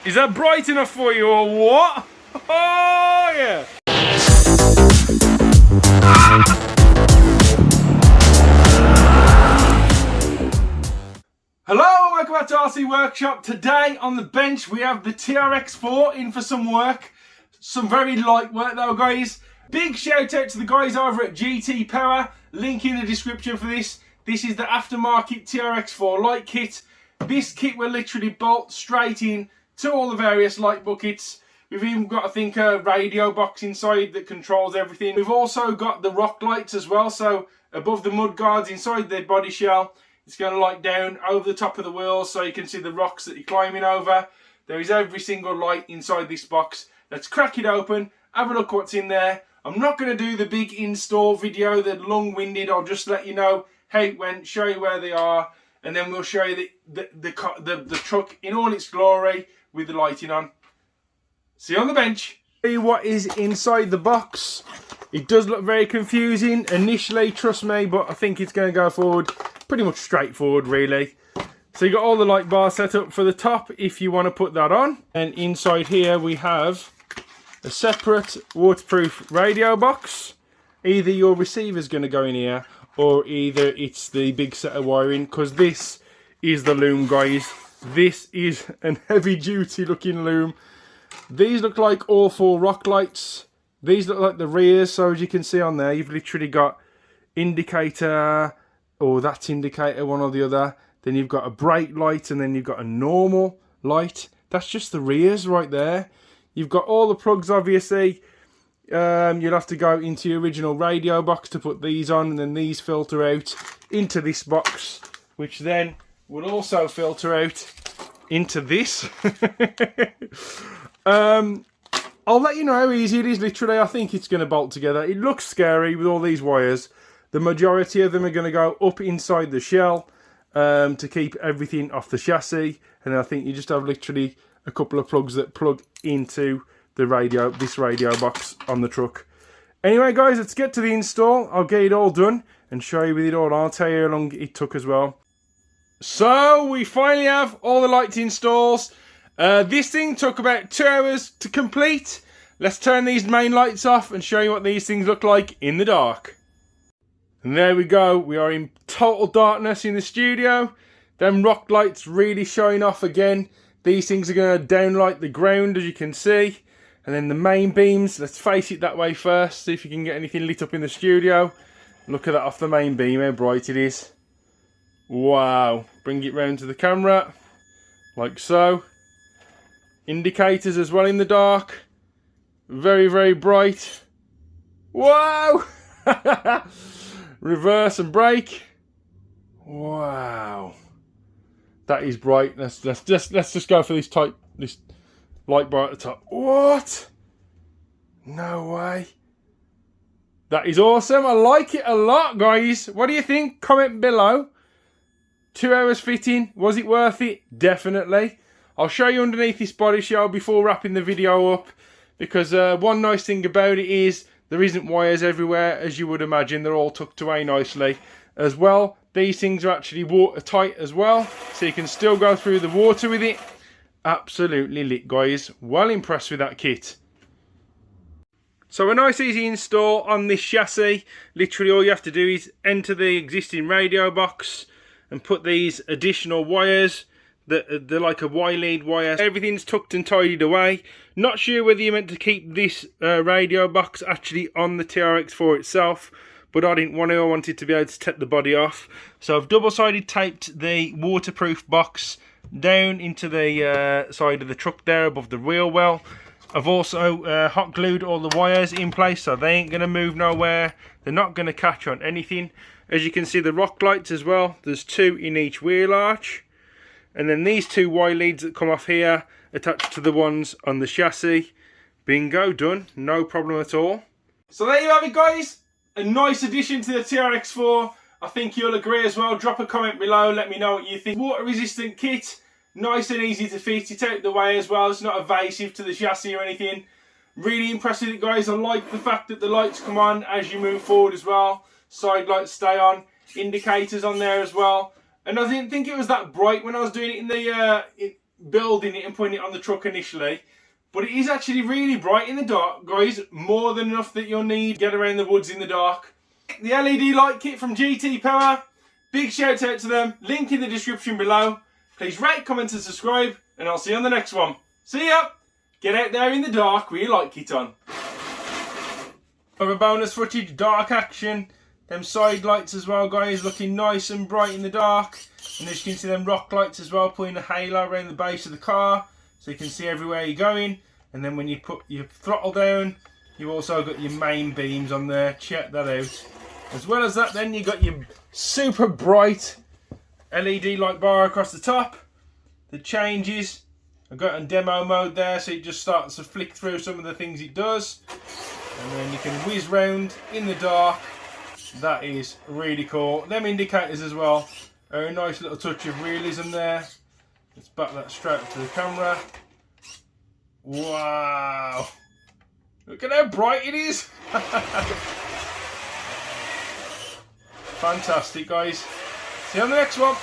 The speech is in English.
Is that bright enough for you or what? Oh yeah! Hello, welcome back to RC Workshop. Today on the bench we have the TRX4 in for some work. Some very light work though, guys. Big shout out to the guys over at GT Power. Link in the description for this. This is the aftermarket TRX4 light kit. This kit will literally bolt straight in to all the various light buckets. We've even got, I think, a radio box inside that controls everything. We've also got the rock lights as well. So above the mud guards inside the body shell, it's going to light down over the top of the wheels so you can see the rocks that you're climbing over. There is every single light inside this box. Let's crack it open, have a look what's in there. I'm not going to do the big install video, the long-winded. I'll just let you know how it went, show you where they are, and then we'll show you the truck in all its glory with the lighting on. See you on the bench. Show you what is inside the box. It does look very confusing initially, trust me, but I think it's going to go forward pretty much straightforward, really. So you got all the light bars set up for the top if you want to put that on. And inside here we have a separate waterproof radio box. Either your receiver's going to go in here, or either it's the big set of wiring, because this is the loom, guys. This is an heavy duty looking loom. These look like all four rock lights. These look like the rears, so as you can see on there, you've literally got indicator, or that's indicator, one or the other. Then you've got a brake light, and then you've got a normal light. That's just the rears right there. You've got all the plugs, obviously. You'll have to go into your original radio box to put these on, and then these filter out into this box, which then will also filter out into this. I'll let you know how easy it is. Literally, I think it's going to bolt together. It looks scary with all these wires. The majority of them are going to go up inside the shell to keep everything off the chassis, and I think you just have literally a couple of plugs that plug into the radio, this radio box on the truck. Anyway, guys, let's get to the install. I'll get it all done and show you with it all. I'll tell you how long it took as well. So we finally have all the lights installs. This thing took about 2 hours to complete. Let's turn these main lights off and show you what these things look like in the dark. And there we go. We are in total darkness in the studio. Them rock lights really showing off again. These things are going to downlight the ground, as you can see. And then the main beams, let's face it that way first. See if you can get anything lit up in the studio. Look at that off the main beam, how bright it is. Wow. Bring it round to the camera. Like so. Indicators as well in the dark. Very, very bright. Wow! Reverse and brake. Wow. That is bright. Let's just go for this light bar at the top. What? No way. That is awesome. I like it a lot, guys. What do you think? Comment below. 2 hours fitting. Was it worth it? Definitely. I'll show you underneath this body shell before wrapping the video up, because one nice thing about it is there isn't wires everywhere, as you would imagine. They're all tucked away nicely. As well, these things are actually watertight as well, so you can still go through the water with it. Absolutely lit, guys. Well impressed with that kit. So a nice easy install on this chassis. Literally all you have to do is enter the existing radio box and put these additional wires. They're like a Y-lead wire. Everything's tucked and tidied away. Not sure whether you're meant to keep this radio box actually on the TRX4 itself, but I didn't want to. I wanted to be able to take the body off. So I've double-sided taped the waterproof box down into the side of the truck there above the wheel well. I've also hot glued all the wires in place, so they ain't going to move nowhere. They're not going to catch on anything. As you can see, the rock lights as well. There's 2 in each wheel arch. And then these 2 Y leads that come off here attached to the ones on the chassis. Bingo, done. No problem at all. So there you have it, guys. A nice addition to the TRX4. I think you'll agree as well. Drop a comment below. Let me know what you think. Water resistant kit. Nice and easy to fit. It's out the way as well. It's not evasive to the chassis or anything. Really impressed with it, guys. I like the fact that the lights come on as you move forward as well. Side lights stay on. Indicators on there as well. And I didn't think it was that bright when I was doing it in the building it and putting it on the truck initially. But it is actually really bright in the dark, guys. More than enough that you'll need to get around the woods in the dark. The LED light kit from GT Power. Big shout out to them. Link in the description below. Please rate, comment and subscribe. And I'll see you on the next one. See ya! Get out there in the dark with your light kit on. Other bonus footage, dark action. Them side lights as well, guys. Looking nice and bright in the dark. And as you can see, them rock lights as well. Putting a halo around the base of the car. So you can see everywhere you're going. And then when you put your throttle down, you've also got your main beams on there. Check that out. As well as that, then you got your super bright LED light bar across the top. The changes. I've got it on demo mode there, so it just starts to flick through some of the things it does. And then you can whiz round in the dark. That is really cool. Them indicators as well are a nice little touch of realism there. Let's back that straight up to the camera. Wow! Look at how bright it is! Fantastic, guys. See you on the next one.